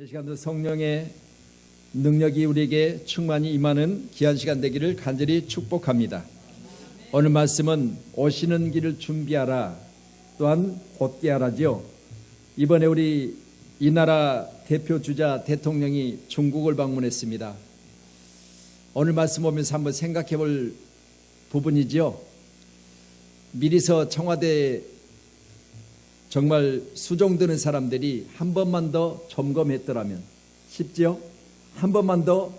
이 시간도 성령의 능력이 우리에게 충만히 임하는 귀한 시간 되기를 간절히 축복합니다. 오늘 말씀은 오시는 길을 준비하라, 또한 곧게 하라죠. 이번에 우리 이 나라 대표 주자 대통령이 중국을 방문했습니다. 오늘 말씀 보면서 한번 생각해 볼 부분이죠. 미리서 청와대 정말 수종드는 사람들이 한 번만 더 점검했더라면, 쉽지요? 한 번만 더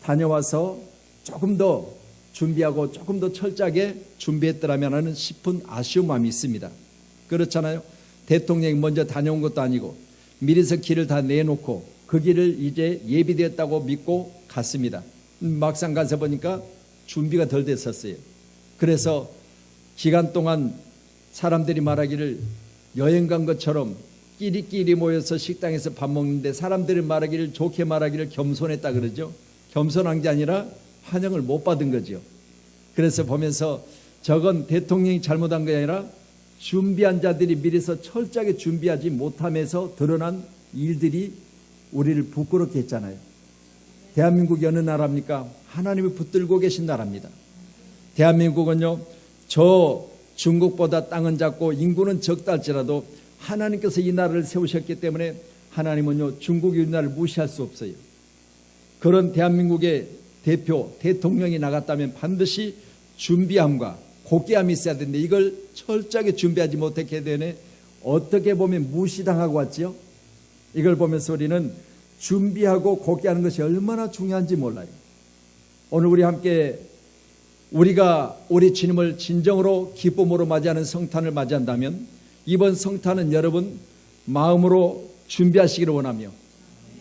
다녀와서 조금 더 준비하고 조금 더 철저하게 준비했더라면 하는 싶은 아쉬운 마음이 있습니다. 그렇잖아요. 대통령이 먼저 다녀온 것도 아니고 미리서 길을 다 내놓고 그 길을 이제 예비됐다고 믿고 갔습니다. 막상 가서 보니까 준비가 덜 됐었어요. 그래서 기간 동안 사람들이 말하기를 여행 간 것처럼 끼리끼리 모여서 식당에서 밥 먹는데 사람들이 말하기를, 좋게 말하기를 겸손했다 그러죠. 겸손한 게 아니라 환영을 못 받은 거죠. 그래서 보면서 저건 대통령이 잘못한 게 아니라 준비한 자들이 미리서 철저하게 준비하지 못하면서 드러난 일들이 우리를 부끄럽게 했잖아요. 대한민국이 어느 나라입니까? 하나님을 붙들고 계신 나라입니다. 대한민국은요, 저 중국보다 땅은 작고 인구는 적다 할지라도 하나님께서 이 나라를 세우셨기 때문에 하나님은요, 중국이 우리나라를 무시할 수 없어요. 그런 대한민국의 대표 대통령이 나갔다면 반드시 준비함과 곧게함이 있어야 되는데 이걸 철저하게 준비하지 못했기 때문에 어떻게 보면 무시당하고 왔지요. 이걸 보면서 우리는 준비하고 곧게하는 것이 얼마나 중요한지 몰라요. 오늘 우리 함께 우리가 우리 주님을 진정으로 기쁨으로 맞이하는 성탄을 맞이한다면 이번 성탄은 여러분 마음으로 준비하시기를 원하며,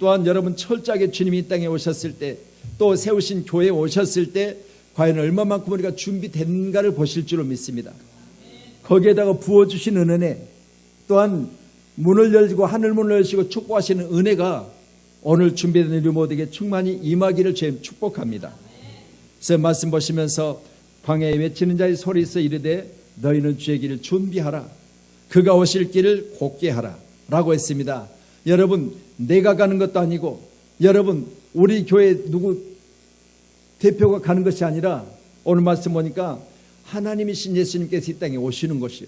또한 여러분 철저하게 주님이 이 땅에 오셨을 때, 또 세우신 교회에 오셨을 때 과연 얼마만큼 우리가 준비된가를 보실 줄로 믿습니다. 거기에다가 부어주시는 은혜, 또한 문을 열고 하늘문을 여시고 축복하시는 은혜가 오늘 준비된 우리 모두에게 충만히 임하기를 주님 축복합니다. 그래서 말씀 보시면서 광야에 외치는 자의 소리 있어 이르되 너희는 주의 길을 준비하라, 그가 오실 길을 곧게 하라 라고 했습니다. 여러분, 내가 가는 것도 아니고 여러분 우리 교회 누구 대표가 가는 것이 아니라 오늘 말씀 보니까 하나님이신 예수님께서 이 땅에 오시는 것이요.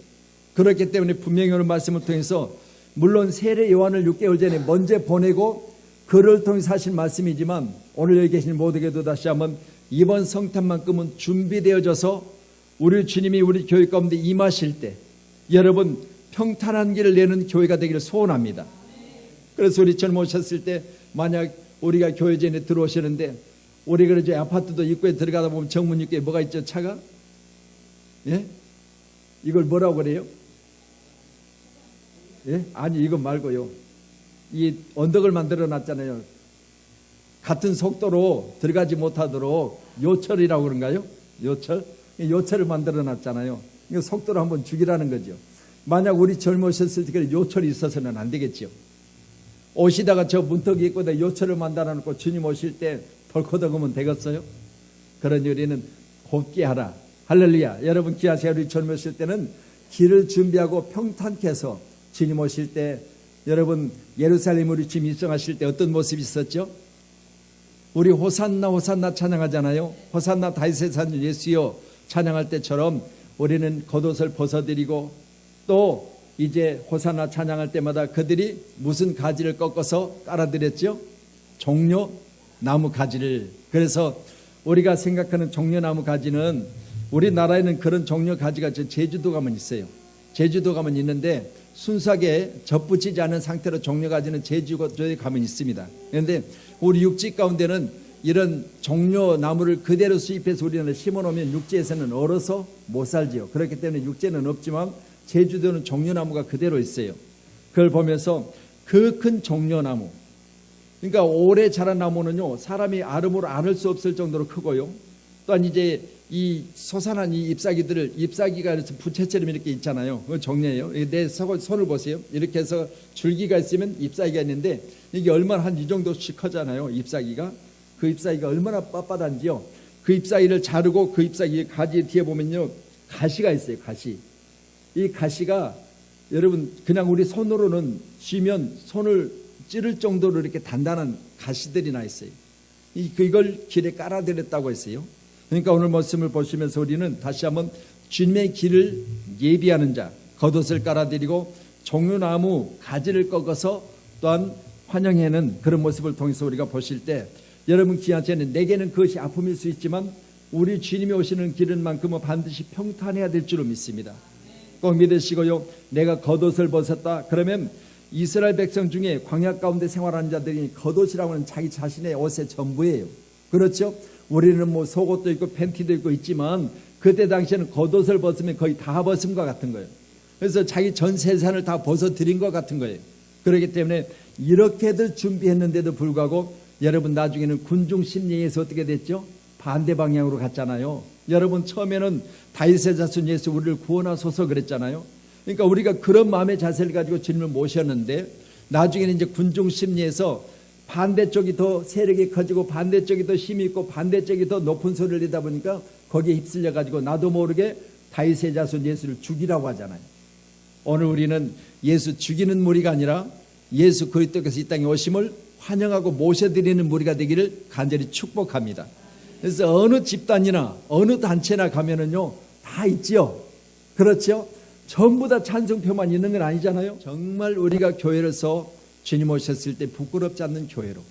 그렇기 때문에 분명히 오늘 말씀을 통해서 물론 세례 요한을 6개월 전에 먼저 보내고 그를 통해서 하신 말씀이지만 오늘 여기 계신 모두에게도 다시 한번 이번 성탄만큼은 준비되어져서 우리 주님이 우리 교회 가운데 임하실 때 여러분 평탄한 길을 내는 교회가 되기를 소원합니다. 그래서 우리 처음 오셨을 때 만약 우리가 교회전에 들어오시는데 우리 그러죠, 아파트도 입구에 들어가다 보면 정문 입구에 뭐가 있죠? 차가? 예? 이걸 뭐라고 그래요? 예? 아니 이거 말고요, 이 언덕을 만들어 놨잖아요. 같은 속도로 들어가지 못하도록 요철이라고 그런가요? 요철을 만들어 놨잖아요. 이거 속도를 한번 죽이라는 거죠. 만약 우리 젊으셨을 때 요철이 있어서는 안 되겠죠. 오시다가 저 문턱이 있고 요철을 만들어 놓고 주님 오실 때 덜커덕으면 되겠어요? 그러니 우리는 곧게 하라. 할렐루야. 여러분 귀하세요. 우리 젊으실 때는 길을 준비하고 평탄케 해서 주님 오실 때, 여러분 예루살렘 우리 주님 입성하실 때 어떤 모습이 있었죠? 우리 호산나 호산나 찬양하잖아요. 호산나 다윗의 산 예수여 찬양할 때처럼 우리는 겉옷을 벗어드리고 또 이제 호산나 찬양할 때마다 그들이 무슨 가지를 꺾어서 깔아드렸죠? 종려나무 가지를. 그래서 우리가 생각하는 종려나무 가지는 우리나라에는 그런 종려 가지가 제주도 가면 있어요. 제주도 가면 있는데 순수하게 접붙이지 않은 상태로 종려 가지는 제주도에 가면 있습니다. 그런데 우리 육지 가운데는 이런 종려 나무를 그대로 수입해서 우리나라에 심어놓으면 육지에서는 얼어서 못 살지요. 그렇기 때문에 육지에는 없지만 제주도는 종려나무가 그대로 있어요. 그걸 보면서 그 큰 종려나무, 그러니까 오래 자란 나무는요 사람이 아름으로 안을 수 없을 정도로 크고요, 또한 이제 이 솟아난 이 잎사귀가 부채처럼 이렇게 있잖아요. 그거 종려예요. 내 손을 보세요. 이렇게 해서 줄기가 있으면 잎사귀가 있는데 이게 얼마나 한 이 정도씩 크잖아요. 잎사귀가. 그 잎사귀가 얼마나 빳빳한지요. 그 잎사귀를 자르고 그 잎사귀 가지 뒤에 보면요 가시가 있어요. 가시. 이 가시가 여러분 그냥 우리 손으로는 쥐면 손을 찌를 정도로 이렇게 단단한 가시들이 나 있어요. 이걸 길에 깔아드렸다고 했어요. 그러니까 오늘 말씀을 보시면서 우리는 다시 한번 주님의 길을 예비하는 자, 겉옷을 깔아드리고 종려나무 가지를 꺾어서 또한 환영하는 그런 모습을 통해서 우리가 보실 때, 여러분 귀하시는 내게는 그것이 아픔일 수 있지만 우리 주님이 오시는 길은 만큼은 반드시 평탄해야 될 줄로 믿습니다. 꼭 믿으시고요. 내가 겉옷을 벗었다 그러면 이스라엘 백성 중에 광야 가운데 생활하는 자들이 겉옷이라고 하는 자기 자신의 옷의 전부예요. 그렇죠? 우리는 뭐 속옷도 있고 팬티도 있고 있지만 그때 당시에는 겉옷을 벗으면 거의 다 벗음과 같은 거예요. 그래서 자기 전 세산을 다 벗어드린 것 같은 거예요. 그렇기 때문에 이렇게들 준비했는데도 불구하고 여러분 나중에는 군중 심리에서 어떻게 됐죠? 반대 방향으로 갔잖아요. 여러분 처음에는 다윗의 자손 예수 우리를 구원하소서 그랬잖아요. 그러니까 우리가 그런 마음의 자세를 가지고 주님을 모셨는데 나중에는 이제 군중 심리에서 반대쪽이 더 세력이 커지고 반대쪽이 더 힘이 있고 반대쪽이 더 높은 소리를 내다 보니까 거기에 휩쓸려 가지고 나도 모르게 다윗의 자손 예수를 죽이라고 하잖아요. 오늘 우리는 예수 죽이는 무리가 아니라 예수 그리스도께서 이 땅에 오심을 환영하고 모셔드리는 무리가 되기를 간절히 축복합니다. 그래서 어느 집단이나 어느 단체나 가면은요 다 있지요. 그렇죠? 전부 다 찬송표만 있는 건 아니잖아요. 정말 우리가 교회로서 주님 오셨을 때 부끄럽지 않는 교회로,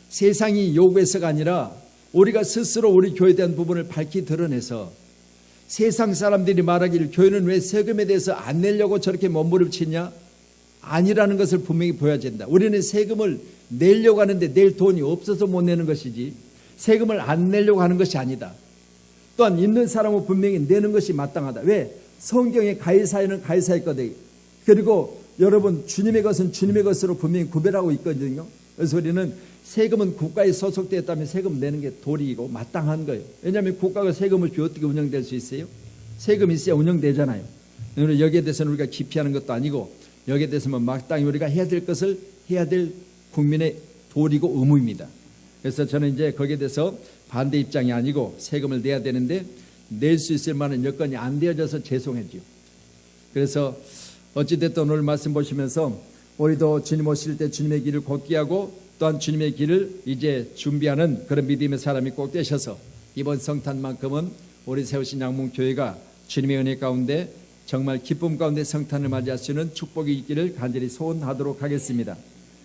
세상이 요구해서가 아니라 우리가 스스로 우리 교회에 대한 부분을 밝히 드러내서 세상 사람들이 말하기를 교회는 왜 세금에 대해서 안 내려고 저렇게 몸부림치냐? 아니라는 것을 분명히 보여야 된다. 우리는 세금을 내려고 하는데 낼 돈이 없어서 못 내는 것이지 세금을 안 내려고 하는 것이 아니다. 또한 있는 사람은 분명히 내는 것이 마땅하다. 왜? 성경의 가해사에는 가해사의 거다. 그리고 여러분 주님의 것은 주님의 것으로 분명히 구별하고 있거든요. 그래서 우리는 세금은 국가에 소속되었다면 세금 내는 게 도리이고 마땅한 거예요. 왜냐하면 국가가 세금 없이 어떻게 운영될 수 있어요? 세금이 있어야 운영되잖아요. 여기에 대해서는 우리가 기피하는 것도 아니고 여기에 대해서는 마땅히 우리가 해야 될 것을 해야 될 국민의 도리고 의무입니다. 그래서 저는 이제 거기에 대해서 반대 입장이 아니고 세금을 내야 되는데 낼 수 있을 만한 여건이 안 되어져서 죄송해지요. 그래서 어찌됐든 오늘 말씀 보시면서 우리도 주님 오실 때 주님의 길을 곧게 하고 또한 주님의 길을 이제 준비하는 그런 믿음의 사람이 꼭 되셔서 이번 성탄만큼은 우리 세우신 양문교회가 주님의 은혜 가운데 정말 기쁨 가운데 성탄을 맞이할 수 있는 축복이 있기를 간절히 소원하도록 하겠습니다.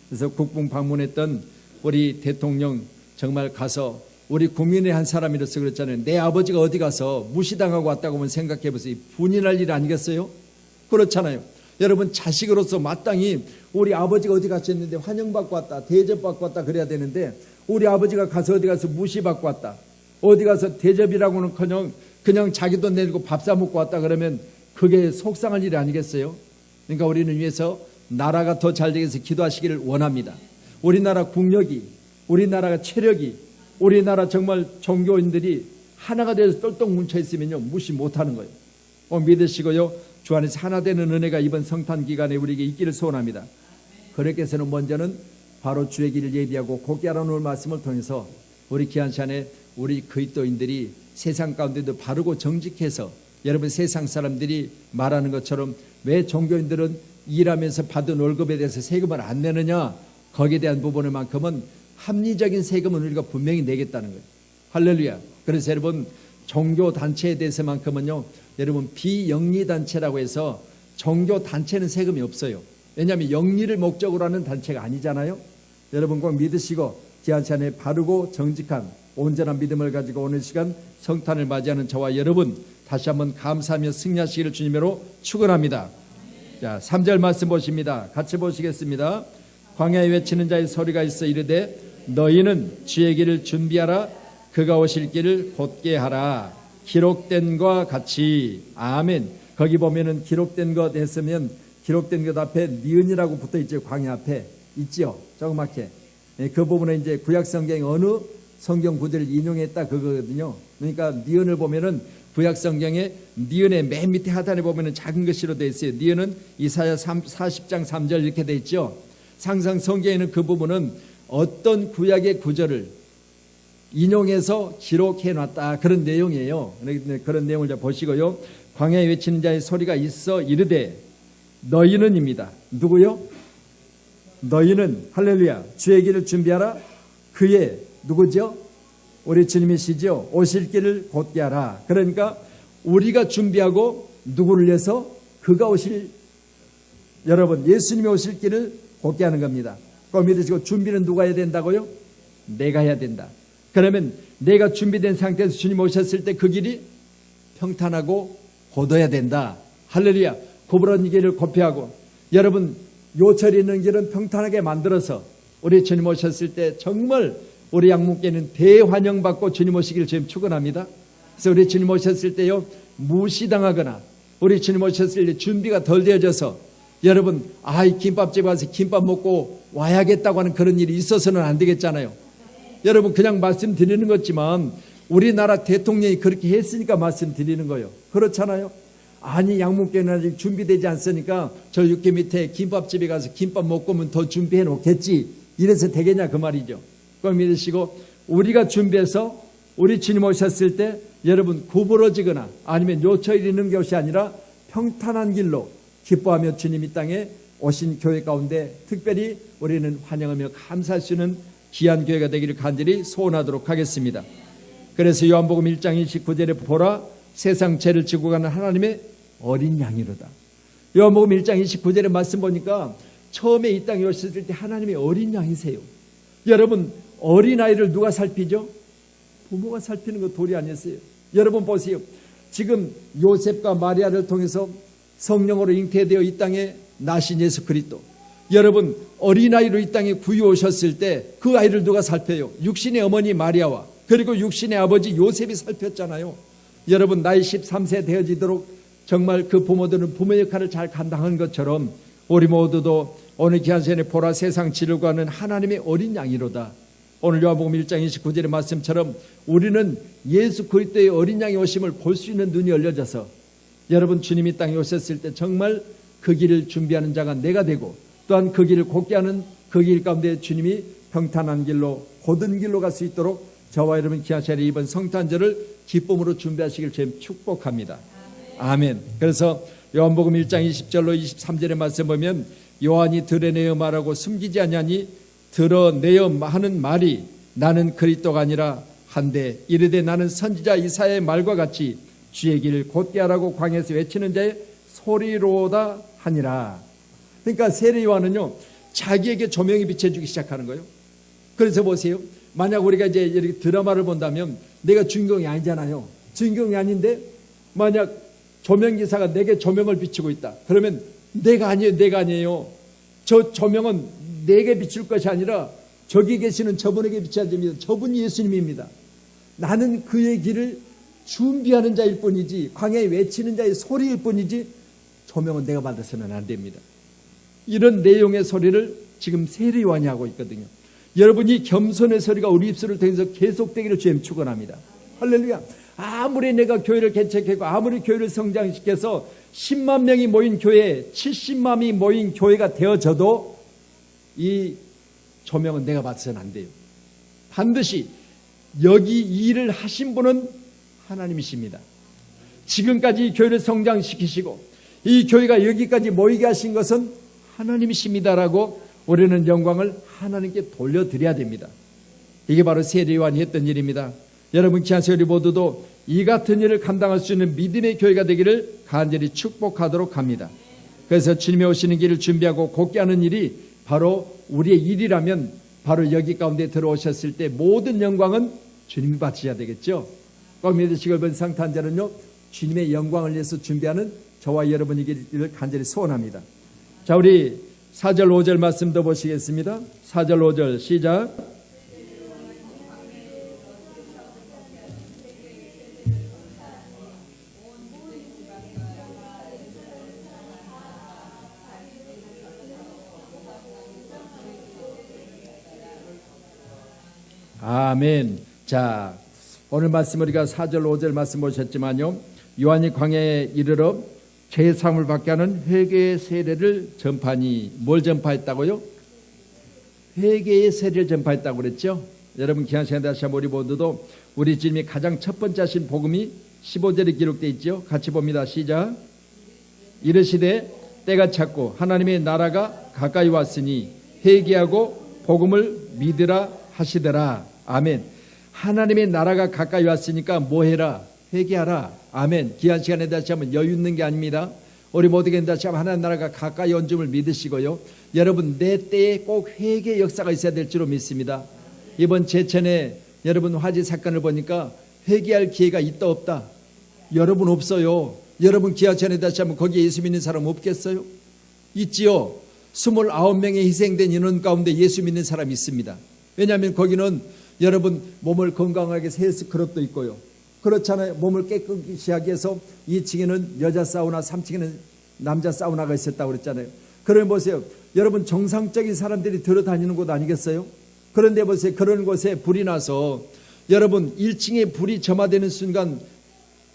그래서 국궁 방문했던 우리 대통령 정말 가서 우리 국민의 한 사람이로서 그랬잖아요. 내 아버지가 어디 가서 무시당하고 왔다고 하면 생각해 보세요. 분인할 일 아니겠어요? 그렇잖아요. 여러분 자식으로서 마땅히 우리 아버지가 어디 갔었는데 환영받고 왔다, 대접받고 왔다 그래야 되는데 우리 아버지가 가서 어디 가서 무시받고 왔다, 어디 가서 대접이라고는 그냥 자기 돈 내고 밥 사 먹고 왔다 그러면 그게 속상할 일이 아니겠어요? 그러니까 우리는 위해서 나라가 더 잘 되기 위해서 기도하시기를 원합니다. 우리나라 국력이, 우리나라가 체력이, 우리나라 정말 종교인들이 하나가 되어서 똘똘 뭉쳐 있으면요 무시 못하는 거예요. 믿으시고요 주 안에서 하나 되는 은혜가 이번 성탄 기간에 우리에게 있기를 소원합니다. 그렇게 해서는 먼저는 바로 주의 길을 예비하고 곧게 알아놓을 말씀을 통해서 우리 귀한 시간에 우리 그리스도인들이 세상 가운데도 바르고 정직해서 여러분 세상 사람들이 말하는 것처럼 왜 종교인들은 일하면서 받은 월급에 대해서 세금을 안 내느냐, 거기에 대한 부분만큼은 합리적인 세금은 우리가 분명히 내겠다는 거예요. 할렐루야. 그래서 여러분 종교단체에 대해서만큼은요 여러분 비영리단체라고 해서 종교단체는 세금이 없어요. 왜냐하면 영리를 목적으로 하는 단체가 아니잖아요. 여러분 꼭 믿으시고 귀한 시간에 바르고 정직한 온전한 믿음을 가지고 오늘 시간 성탄을 맞이하는 저와 여러분 다시 한번 감사하며 승리하시기를 주님으로 축원합니다. 자, 3절 말씀 보십니다. 같이 보시겠습니다. 광야에 외치는 자의 소리가 있어 이르되 너희는 주의 길을 준비하라. 그가 오실 길을 곧게 하라. 기록된 것과 같이. 아멘. 거기 보면은 기록된 것 했으면 기록된 것 앞에 니은이라고 붙어 있죠. 광야 앞에 있죠. 조그맣게. 그 부분에 이제 구약 성경에 어느 성경 구절을 인용했다 그거거든요. 그러니까 니은을 보면은 구약 성경에 니은의 맨 밑에 하단에 보면은 작은 글씨로 되어 있어요. 니은은 이사야 40장 3절 이렇게 되어 있죠. 항상 성경에는 그 부분은 어떤 구약의 구절을 인용해서 기록해 놨다 그런 내용이에요. 그런 내용을 좀 보시고요. 광야에 외치는 자의 소리가 있어 이르되 너희는입니다. 누구요? 너희는 할렐루야 주의 길을 준비하라. 그의 누구죠? 우리 주님이시죠. 오실 길을 곧게 하라. 그러니까 우리가 준비하고 누구를 위해서? 그가 오실, 여러분 예수님이 오실 길을 곧게 하는 겁니다. 꼭 믿으시고, 준비는 누가 해야 된다고요? 내가 해야 된다. 그러면 내가 준비된 상태에서 주님 오셨을 때 그 길이 평탄하고 곧어야 된다. 할렐루야. 구부러진 길을 곱게,하고 여러분 요철이 있는 길은 평탄하게 만들어서 우리 주님 오셨을 때 정말 우리 양문교회는 대환영받고 주님 오시기를 주님 축원합니다. 그래서 우리 주님 오셨을 때요 무시당하거나 우리 주님 오셨을 때 준비가 덜 되어져서 여러분 이 김밥집 가서 김밥 먹고 와야겠다고 하는 그런 일이 있어서는 안 되겠잖아요. 여러분 그냥 말씀드리는 거지만 우리나라 대통령이 그렇게 했으니까 말씀드리는 거예요. 그렇잖아요. 아니 양문교회는 아직 준비되지 않으니까 저 육교 밑에 김밥집에 가서 김밥 먹고 오면 더 준비해 놓겠지, 이래서 되겠냐 그 말이죠. 꼭 믿으시고, 우리가 준비해서 우리 주님 오셨을 때 여러분 구부러지거나 아니면 요철이 있는 것이 아니라 평탄한 길로 기뻐하며 주님 이 땅에 오신 교회 가운데 특별히 우리는 환영하며 감사할 수 있는 귀한 교회가 되기를 간절히 소원하도록 하겠습니다. 그래서 요한복음 1장 29절에 보라 세상 죄를 지고 가는 하나님의 어린 양이로다. 요한복음 1장 29절의 말씀 보니까 처음에 이 땅에 오셨을 때 하나님의 어린 양이세요. 여러분 어린아이를 누가 살피죠? 부모가 살피는 거 도리 아니었어요. 여러분 보세요. 지금 요셉과 마리아를 통해서 성령으로 잉태되어 이 땅에 나신 예수 그리스도, 여러분 어린아이로 이 땅에 구유 오셨을 때 그 아이를 누가 살펴요? 육신의 어머니 마리아와 그리고 육신의 아버지 요셉이 살폈잖아요. 여러분 나이 13세 되어지도록 정말 그 부모들은 부모 역할을 잘 감당한 것처럼 우리 모두도 오늘 귀한 시간에 보라 세상 지르고 하는 하나님의 어린 양이로다. 오늘 요한복음 1장 29절의 말씀처럼 우리는 예수 그리스도의 어린 양이 오심을 볼 수 있는 눈이 열려져서 여러분 주님이 땅에 오셨을 때 정말 그 길을 준비하는 자가 내가 되고 또한 그 길을 곧게 하는 그 길 가운데 주님이 평탄한 길로 곧은 길로 갈 수 있도록 저와 여러분 귀한 시간에 이번 성탄절을 기쁨으로 준비하시길 주님 축복합니다. 아멘. 그래서 요한복음 1장 20절로 23절의 말씀 보면 요한이 드러내어 말하고 숨기지 아니하니 드러내어 하는 말이 나는 그리스도가 아니라 한데 이르되 나는 선지자 이사야의 말과 같이 주의 길을 곧게 하라고 광야에서 외치는 자의 소리로다 하니라. 그러니까 세례 요한은요 자기에게 조명이 비춰주기 시작하는 거예요. 그래서 보세요. 만약 우리가 이제 이렇게 드라마를 본다면 내가 주인공이 아니잖아요. 주인공이 아닌데 만약 조명기사가 내게 조명을 비추고 있다. 그러면 내가 아니에요. 저 조명은 내게 비출 것이 아니라 저기 계시는 저분에게 비춰야 됩니다. 저분이 예수님입니다. 나는 그의 길을 준비하는 자일 뿐이지 광야에 외치는 자의 소리일 뿐이지 조명은 내가 받아서는 안 됩니다. 이런 내용의 소리를 지금 세례 요한이 하고 있거든요. 여러분이 겸손의 소리가 우리 입술을 통해서 계속되기를 주님 축원합니다. 할렐루야. 아무리 내가 교회를 개척했고 아무리 교회를 성장시켜서 10만 명이 모인 교회, 70만이 모인 교회가 되어져도 이 조명은 내가 받아서는 안 돼요. 반드시 여기 이 일을 하신 분은 하나님이십니다. 지금까지 이 교회를 성장시키시고 이 교회가 여기까지 모이게 하신 것은 하나님이십니다라고 우리는 영광을 하나님께 돌려드려야 됩니다. 이게 바로 세례 요한이 했던 일입니다. 여러분 귀한 우리 모두도 이 같은 일을 감당할 수 있는 믿음의 교회가 되기를 간절히 축복하도록 합니다. 그래서 주님이 오시는 길을 준비하고 곧게 하는 일이 바로 우리의 일이라면 바로 여기 가운데 들어오셨을 때 모든 영광은 주님이 받으셔야 되겠죠. 꼭 믿으시고 이번 성탄절은요 주님의 영광을 위해서 준비하는 저와 여러분이기를 간절히 소원합니다. 자, 우리 4절 5절 말씀 더 보시겠습니다. 4절 5절 시작. 아멘. 자, 오늘 말씀 우리가 4절 5절 말씀 보셨지만요 요한이 광야에 이르러 죄사함을 받게 하는 회개의 세례를 전파하니 뭘 전파했다고요? 회개의 세례를 전파했다고 그랬죠. 여러분 귀한 시간 다시 한번 우리 모두도 우리 주님이 가장 첫 번째 하신 복음이 15절에 기록되어 있죠. 같이 봅니다. 시작. 이르시되 때가 찼고 하나님의 나라가 가까이 왔으니 회개하고 복음을 믿으라 하시더라. 아멘. 하나님의 나라가 가까이 왔으니까 뭐 해라? 회개하라. 아멘. 귀한 시간에 다시 한번 여유 있는 게 아닙니다. 우리 모두에게 다시 한번 하나님 나라가 가까이 온 줌을 믿으시고요. 여러분 내 때에 꼭 회개 역사가 있어야 될 줄로 믿습니다. 이번 제천에 여러분 화재 사건을 보니까 회개할 기회가 있다 없다? 여러분 없어요. 여러분 기한 시간에 다시 한번 거기에 예수 믿는 사람 없겠어요? 있지요. 29명의 희생된 인원 가운데 예수 믿는 사람이 있습니다. 왜냐하면 거기는 여러분 몸을 건강하게 해서 헬스 클럽도 있고요. 그렇잖아요. 몸을 깨끗이 하기 위해서 2층에는 여자 사우나, 3층에는 남자 사우나가 있었다고 그랬잖아요. 그러면 보세요. 여러분 정상적인 사람들이 들어다니는 곳 아니겠어요? 그런데 보세요. 그런 곳에 불이 나서 여러분 1층에 불이 점화되는 순간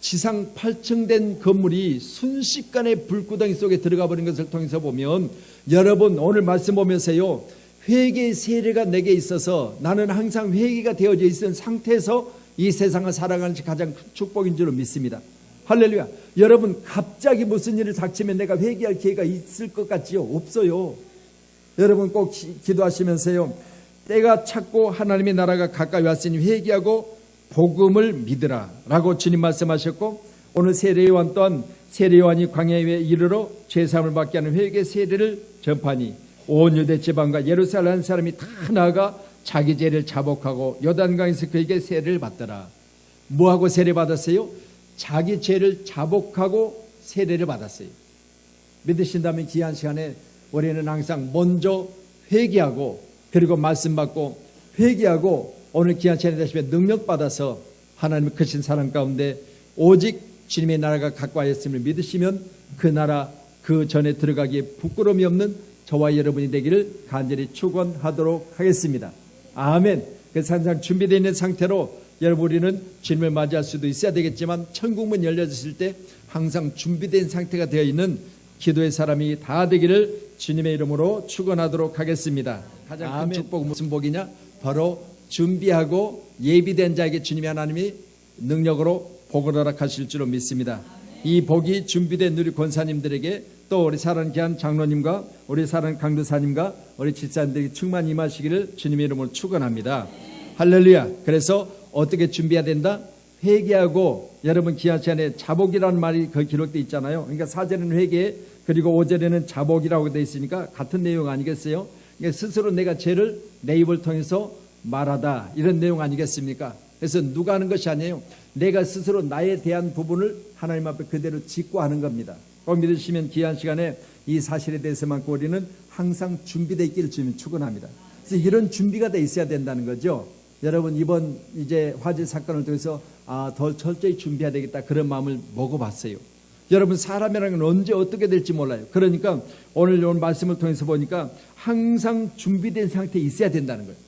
지상 8층 된 건물이 순식간에 불구덩이 속에 들어가 버린 것을 통해서 보면 여러분 오늘 말씀 보면서요. 회개의 세례가 내게 있어서 나는 항상 회개가 되어져 있는 상태에서 이 세상을 살아가는 것이 가장 큰 축복인 줄로 믿습니다. 할렐루야. 여러분 갑자기 무슨 일을 닥치면 내가 회개할 기회가 있을 것 같지요? 없어요. 여러분 꼭 기도하시면서요. 때가 찼고 하나님의 나라가 가까이 왔으니 회개하고 복음을 믿으라 라고 주님 말씀하셨고, 오늘 세례요한 또한 세례요한이 광야에 이르러 죄사함을 받게 하는 회개 세례를 전파하니 온 유대 지방과 예루살렘 사람이 다 나아가 자기 죄를 자복하고 요단강에서 그에게 세례를 받더라. 뭐하고 세례 받았어요? 자기 죄를 자복하고 세례를 받았어요. 믿으신다면 귀한 시간에 우리는 항상 먼저 회개하고 그리고 말씀 받고 회개하고 오늘 귀한 시간에 되시면 능력 받아서 하나님의 크신 사랑 가운데 오직 주님의 나라가 가까이 있음을 믿으시면 그 나라 그 전에 들어가기에 부끄러움이 없는 저와 여러분이 되기를 간절히 축원하도록 하겠습니다. 아멘. 그래서 항상 준비되어 있는 상태로 여러분 우리는 주님을 맞이할 수도 있어야 되겠지만 천국문 열려졌을 때 항상 준비된 상태가 되어 있는 기도의 사람이 다 되기를 주님의 이름으로 축원하도록 하겠습니다. 가장 큰 축복은 무슨 복이냐? 바로 준비하고 예비된 자에게 주님의 하나님이 능력으로 복을 허락하실 줄로 믿습니다. 이 복이 준비된 우리 권사님들에게 또 우리 사랑하는 귀한 장로님과 우리 사랑하는 강도사님과 우리 집사님들에게 충만히 임하시기를 주님의 이름으로 축원합니다. 할렐루야. 그래서 어떻게 준비해야 된다? 회개하고 여러분 귀한 시간에 자복이라는 말이 그 기록되어 있잖아요. 그러니까 4절에는 회개 그리고 5절에는 자복이라고 되어 있으니까 같은 내용 아니겠어요? 그러니까 스스로 내가 죄를 내 입을 통해서 말하다 이런 내용 아니겠습니까? 그래서 누가 하는 것이 아니에요. 내가 스스로 나에 대한 부분을 하나님 앞에 그대로 짓고 하는 겁니다. 꼭 믿으시면 귀한 시간에 이 사실에 대해서만 우리는 항상 준비되어 있기를 주님 축원합니다. 그래서 이런 준비가 돼 있어야 된다는 거죠. 여러분 이번 이제 화재 사건을 통해서 더 철저히 준비해야 되겠다 그런 마음을 먹어봤어요. 여러분 사람이라는 건 언제 어떻게 될지 몰라요. 그러니까 오늘 이 말씀을 통해서 보니까 항상 준비된 상태에 있어야 된다는 거예요.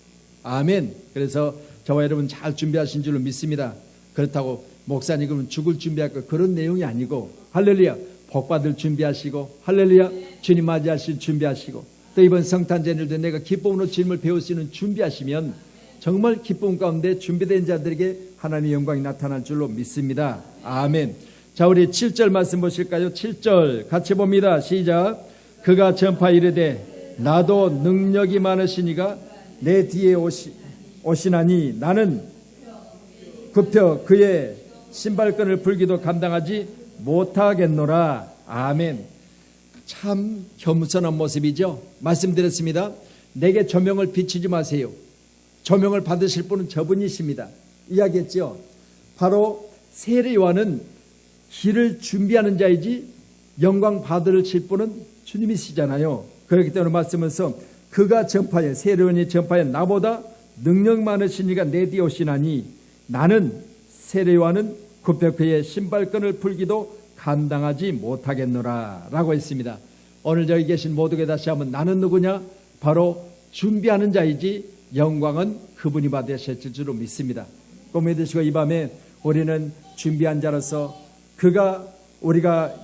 아멘. 그래서 저와 여러분 잘 준비하신 줄로 믿습니다. 그렇다고 목사님 그러면 죽을 준비할 거 그런 내용이 아니고 할렐루야 복받을 준비하시고 할렐루야 주님 맞이하실 준비하시고 또 이번 성탄절에도 내가 기쁨으로 주님을 배울 수 있는 준비하시면 정말 기쁨 가운데 준비된 자들에게 하나님의 영광이 나타날 줄로 믿습니다. 아멘. 자 우리 7절 말씀 보실까요? 7절 같이 봅니다. 시작. 그가 전파 이르되 나도 능력이 많으시니가 내 뒤에 오시나니 나는 굽혀 그의 신발끈을 풀기도 감당하지 못하겠노라. 아멘. 참 겸손한 모습이죠. 말씀드렸습니다. 내게 조명을 비추지 마세요. 조명을 받으실 분은 저분이십니다. 이야기했죠. 바로 세례요한은 길을 준비하는 자이지 영광 받으실 분은 주님이시잖아요. 그렇기 때문에 말씀에서 그가 전파해 세례요한이 전파해 나보다 능력 많으신 이가 내 뒤에 오시나니 나는 세례요한은 굽혀 그의 신발끈을 풀기도 감당하지 못하겠노라 라고 했습니다. 오늘 저기 계신 모두에게 다시 한번 나는 누구냐? 바로 준비하는 자이지 영광은 그분이 받으실 줄로 믿습니다. 꼭 믿으시고 이 밤에 우리는 준비한 자로서 그가 우리가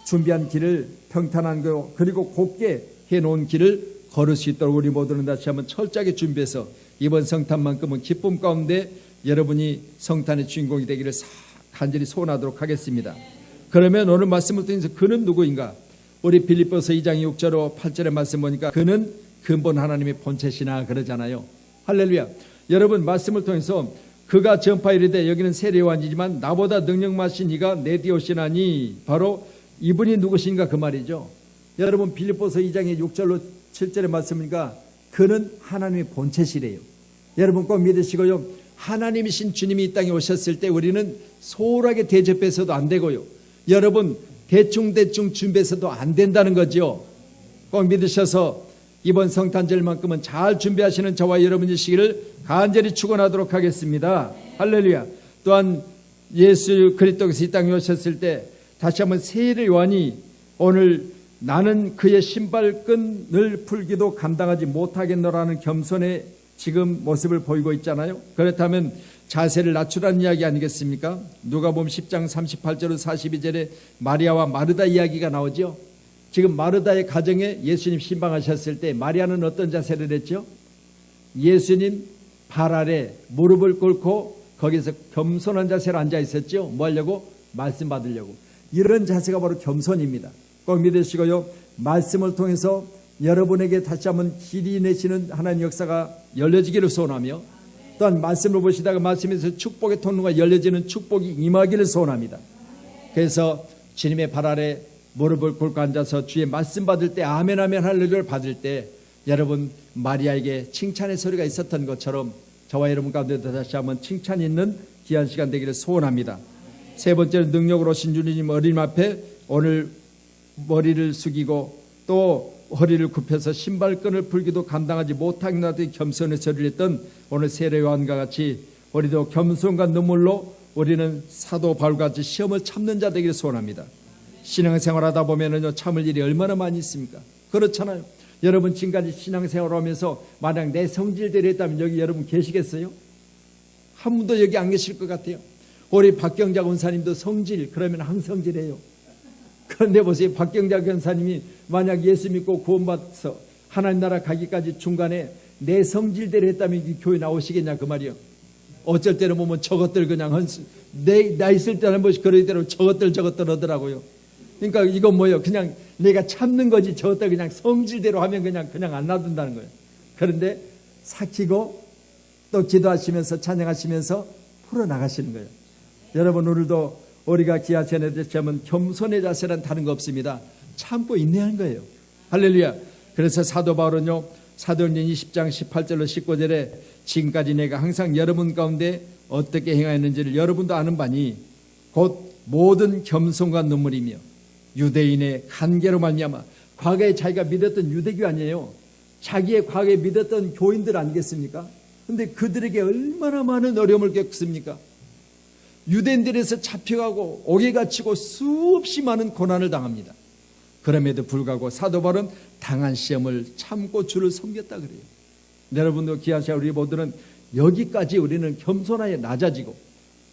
준비한 길을 평탄한 거 그리고 곱게 해놓은 길을 걸을 수 있도록 우리 모두는 다시 한번 철저하게 준비해서 이번 성탄만큼은 기쁨 가운데 여러분이 성탄의 주인공이 되기를 간절히 소원하도록 하겠습니다. 그러면 오늘 말씀을 통해서 그는 누구인가? 우리 빌립보서 2장 6절로 8절의 말씀 보니까 그는 근본 하나님의 본체시나 그러잖아요. 할렐루야. 여러분 말씀을 통해서 그가 전파이르되 여기는 세례 요한이지만 나보다 능력 많으신 이가 내 뒤에 오시나니 바로 이분이 누구신가 그 말이죠. 여러분 빌립보서 2장의 6절로 7절의 말씀이니까 그는 하나님의 본체시래요. 여러분 꼭 믿으시고요. 하나님이신 주님이 이 땅에 오셨을 때 우리는 소홀하게 대접해서도 안 되고요. 여러분 대충 준비해서도 안 된다는 거죠. 꼭 믿으셔서 이번 성탄절만큼은 잘 준비하시는 저와 여러분이시기를 간절히 축원하도록 하겠습니다. 할렐루야. 또한 예수 그리스도께서 이 땅에 오셨을 때 다시 한번 세례 요한이 오늘 나는 그의 신발끈을 풀기도 감당하지 못하겠노라는 겸손의 지금 모습을 보이고 있잖아요. 그렇다면 자세를 낮추라는 이야기 아니겠습니까? 누가복음 10장 38절로 42절에 마리아와 마르다 이야기가 나오죠. 지금 마르다의 가정에 예수님 신방하셨을 때 마리아는 어떤 자세를 했죠? 예수님 발 아래 무릎을 꿇고 거기서 겸손한 자세로 앉아 있었죠. 뭐 하려고? 말씀 받으려고. 이런 자세가 바로 겸손입니다. 꼭 믿으시고요. 말씀을 통해서 여러분에게 다시 한번 길이 내시는 하나님 역사가 열려지기를 소원하며 또한 말씀을 보시다가 말씀에서 축복의 통로가 열려지는 축복이 임하기를 소원합니다. 그래서 주님의 발 아래 무릎을 꿇고 앉아서 주의 말씀 받을 때 아멘 아멘 할렐루야를 받을 때 여러분 마리아에게 칭찬의 소리가 있었던 것처럼 저와 여러분 가운데도 다시 한번 칭찬 있는 귀한 시간 되기를 소원합니다. 세 번째는 능력으로 오신 주님 어린 앞에 오늘 머리를 숙이고 또 허리를 굽혀서 신발끈을 풀기도 감당하지 못하겠나도 겸손의 소리를 했던 오늘 세례 요한과 같이 우리도 겸손과 눈물로 우리는 사도 바울과 같이 시험을 참는 자 되기를 소원합니다. 신앙생활하다 보면은요 참을 일이 얼마나 많이 있습니까? 그렇잖아요. 여러분 지금까지 신앙생활하면서 만약 내 성질대로 했다면 여기 여러분 계시겠어요? 한 분도 여기 안 계실 것 같아요. 우리 박경자 권사님도 성질 그러면 항성질해요. 그런데 보세요. 박경자 권사님이 만약 예수 믿고 구원받아서 하나님 나라 가기까지 중간에 내 성질대로 했다면 이 교회 나오시겠냐 그 말이요. 어쩔 때는 보면 저것들 그냥 나 있을 때는 뭐 그럴 때로 저것들 하더라고요. 그러니까 이건 뭐예요? 그냥 내가 참는 거지 저것들 그냥 성질대로 하면 그냥 안 놔둔다는 거예요. 그런데 삭히고 또 기도하시면서 찬양하시면서 풀어나가시는 거예요. 여러분 오늘도 우리가 기아천에 대하면 겸손의 자세란 다른 거 없습니다. 참고 인내하는 거예요. 할렐루야. 그래서 사도 바울은요 사도행전 20장 18절로 19절에 지금까지 내가 항상 여러분 가운데 어떻게 행하였는지를 여러분도 아는 바니 곧 모든 겸손과 눈물이며 유대인의 간계로 말미암아 과거에 자기가 믿었던 유대교 아니에요. 자기의 과거에 믿었던 교인들 아니겠습니까? 그런데 그들에게 얼마나 많은 어려움을 겪습니까? 유대인들에서 잡혀가고 옥에 갇히고 수없이 많은 고난을 당합니다. 그럼에도 불구하고 사도 바울은 당한 시험을 참고 주를 섬겼다 그래요. 여러분도 귀한 시간 우리 모두는 여기까지 우리는 겸손하게 낮아지고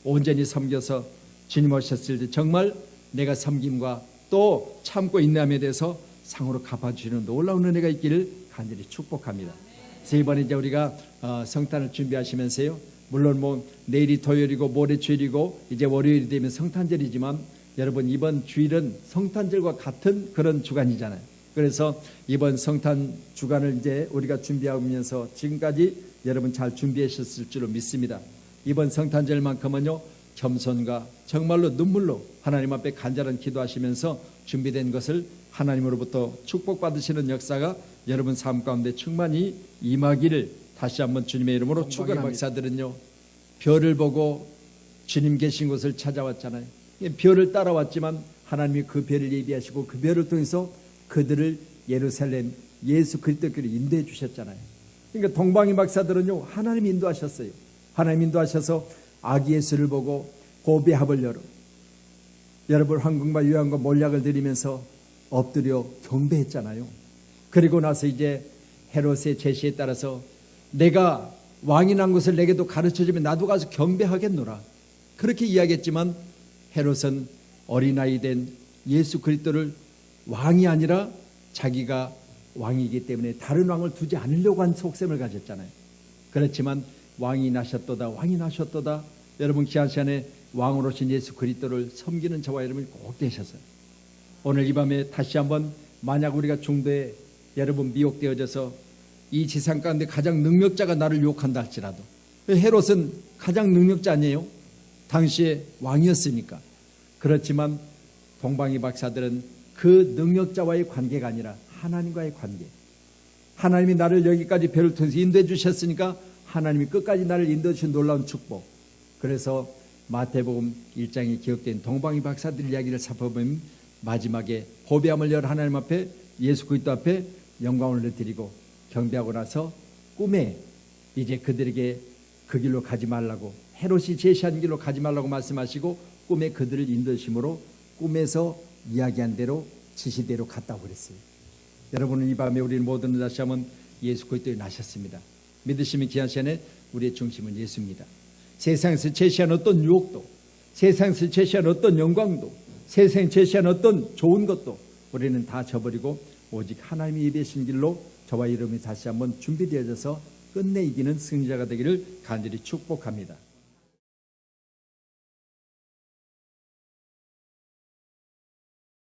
온전히 섬겨서 주님 오셨을 때 정말 내가 섬김과 또 참고 인내함에 대해서 상으로 갚아주시는 놀라운 은혜가 있기를 간절히 축복합니다. 그래서 이번에 이제 우리가 성탄을 준비하시면서요. 물론 뭐 내일이 토요일이고 모레 주일이고 이제 월요일이 되면 성탄절이지만 여러분 이번 주일은 성탄절과 같은 그런 주간이잖아요. 그래서 이번 성탄 주간을 이제 우리가 준비하면서 지금까지 여러분 잘 준비하셨을 줄로 믿습니다. 이번 성탄절만큼은요 겸손과 정말로 눈물로 하나님 앞에 간절한 기도하시면서 준비된 것을 하나님으로부터 축복받으시는 역사가 여러분 삶 가운데 충만히 임하기를 다시 한번 주님의 이름으로 축원합니다. 박사들은요 별을 보고 주님 계신 곳을 찾아왔잖아요. 별을 따라왔지만 하나님이 그 별을 예비하시고 그 별을 통해서 그들을 예루살렘 예수 그리스도께로 인도해 주셨잖아요. 그러니까 동방의 박사들은요 하나님이 인도하셨어요. 하나님 인도하셔서 아기 예수를 보고 고비합을 열어 여러분 황금과 유향과 몰약을 드리면서 엎드려 경배했잖아요. 그리고 나서 이제 헤롯의 제시에 따라서 내가 왕이 난 것을 내게도 가르쳐주면 나도 가서 경배하겠노라 그렇게 이야기했지만 헤롯은 어린아이 된 예수 그리스도를 왕이 아니라 자기가 왕이기 때문에 다른 왕을 두지 않으려고 한 속셈을 가졌잖아요. 그렇지만 왕이 나셨도다 여러분 귀한 시간에 왕으로신 예수 그리스도를 섬기는 저와 여러분이 꼭 되셨어요. 오늘 이 밤에 다시 한번 만약 우리가 중도에 여러분 미혹되어져서 이 지상 가운데 가장 능력자가 나를 유혹한다 할지라도, 헤롯은 가장 능력자 아니에요? 당시에 왕이었으니까. 그렇지만 동방이 박사들은 그 능력자와의 관계가 아니라 하나님과의 관계, 하나님이 나를 여기까지 배를 통해서 인도해 주셨으니까 하나님이 끝까지 나를 인도해 주신 놀라운 축복. 그래서 마태복음 1장에 기록된 동방이 박사들 이야기를 살펴보면 마지막에 보배함을 열 하나님 앞에, 예수 그리스도 앞에 영광을 드리고 경배하고 나서 꿈에 이제 그들에게 그 길로 가지 말라고, 헤롯이 제시한 길로 가지 말라고 말씀하시고 꿈에 그들을 인도심으로 꿈에서 이야기한 대로 지시대로 갔다고 그랬어요. 여러분은 이 밤에 우리는 모두는 다시 한번 예수 그리스도에 나셨습니다. 믿으시면 귀한 시간에 우리의 중심은 예수입니다. 세상에서 제시한 어떤 유혹도, 세상에서 제시한 어떤 영광도, 세상에 제시한 어떤 좋은 것도 우리는 다 저버리고 오직 하나님이 예배하신 길로 저와 여러분이 다시 한번 준비되어져서 끝내 이기는 승리자가 되기를 간절히 축복합니다.